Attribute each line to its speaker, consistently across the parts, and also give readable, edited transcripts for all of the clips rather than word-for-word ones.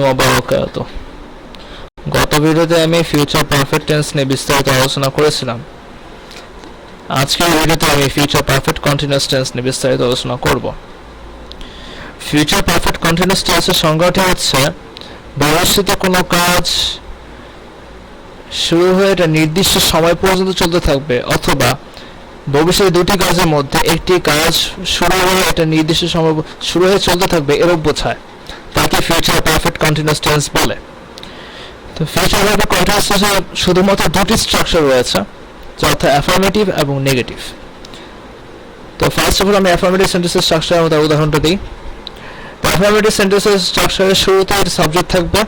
Speaker 1: ওয়া বারাকাতুহু। গত ভিডিওতে আমি ফিউচার পারফেক্ট টেন্স নিয়ে বিস্তারিত আলোচনা করেছিলাম। আজকের ভিডিওতে আমি ফিউচার পারফেক্ট কন্টিনিউয়াস টেন্স নিয়ে বিস্তারিত আলোচনা করব। ফিউচার পারফেক্ট কন্টিনিউয়াস টেন্সের সংজ্ঞাটি হচ্ছে ভবিষ্যতে কোনো কাজ শুরু হয়ে এটা নির্দিষ্ট সময় পর্যন্ত চলতে থাকবে, অথবা ভবিষ্যতে দুটি কাজের মধ্যে একটি কাজ শুরু হয়ে এটা নির্দিষ্ট সময় শুরু হয়ে চলতে থাকবে এরূপ বোঝায়, তাকে ফিউচার পারফেক্ট কন্টিনিউয়াস টেন্স বলে। তো ফিউচার পারফেক্ট কন্টিনিউয়াস টেন্সে শুধুমাত্র দুটি স্ট্রাকচার রয়েছে, যথা অ্যাফার্মেটিভ এবং নেগেটিভ। তো ফার্স্ট অফ অল আমি অ্যাফার্মেটিভ সেন্টেন্সের স্ট্রাকচার এবং তার উদাহরণটা দিই। অ্যাফার্মেটিভ সেন্টেন্সের স্ট্রাকচারের শুরুতে সাবজেক্ট থাকবে,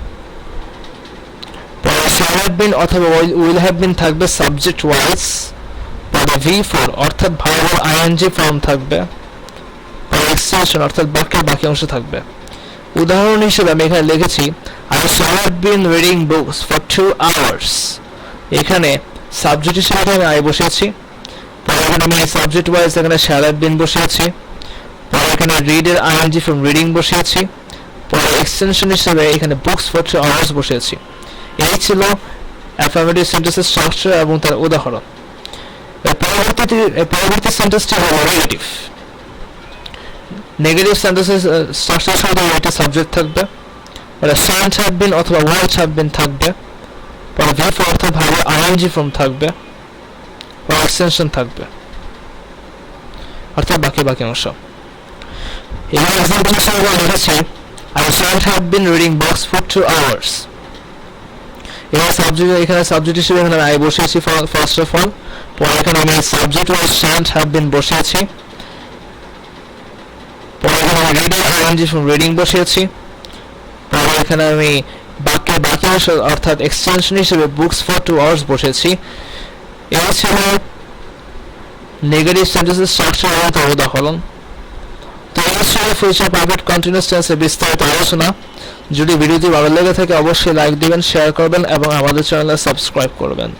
Speaker 1: পরে shall have been অথবা will have been থাকবে সাবজেক্ট ওয়াইজ, পরে V4 অর্থাৎ ভার্বের ing ফর্ম থাকবে, পরে এক্সটেনশন অর্থাৎ বাক্যের বাকি অংশ থাকবে। উদাহরণ হিসেবে আমি এখানে লিখেছি I shall have been reading books for 2 hours। এখানে সাবজেক্ট হিসেবে আমি I বসিয়েছি, পরে এখানে আমি সাবজেক্ট ওয়াইজ এখানে shall have been বসিয়েছি, পরে এখানে read এর ing from reading বসিয়েছি, পরে এক্সটেনশন হিসেবে এখানে books for 2 hours বসিয়েছি। এই ছিল অ্যাফার্মেটিভ সেন্টেন্সের স্ট্রাকচার এবং তার উদাহরণ। পরবর্তী সেন্টেন্সটি হলো নেগেটিভ। নেগেটিভ সেন্টেন্সের স্ট্রাকচার সাথে একটা সাবজেক্ট থাকবে, পরে shan't have been অথবা won't have been থাকবে, পরে V4 অর্থাৎ ভার্বের ing ফর্ম থাকবে, পরে এক্সটেনশন থাকবে অর্থাৎ বাকি অংশ। এখানে এক্সাম্পল হিসেবে লিখেছি I shan't have been reading books for 2 hours। এখানে সাবজেক্ট হিসেবে এখানে I বসিয়েছি ফার্স্ট অফ অল, পরে এখানে আমি subject wise shan't have been বসিয়েছি, পরে এখানে read এর ing from reading বসিয়েছি, পরে এখানে আমি বাক্যের বাকি অংশ অর্থাৎ এক্সটেনশন হিসেবে books for 2 hours বসিয়েছি। এই ছিল নেগেটিভ সেন্টেন্সের স্ট্রাকচার এবং তার উদাহরণ। তো এই ছিল ফিউচার পারফেক্ট কন্টিনিউয়াস টেন্সের বিস্তারিত আলোচনা। যদি ভিডিওটি ভালো লেগে থাকে অবশ্যই লাইক দিবেন, শেয়ার করবেন এবং আমাদের চ্যানেলে সাবস্ক্রাইব করবেন।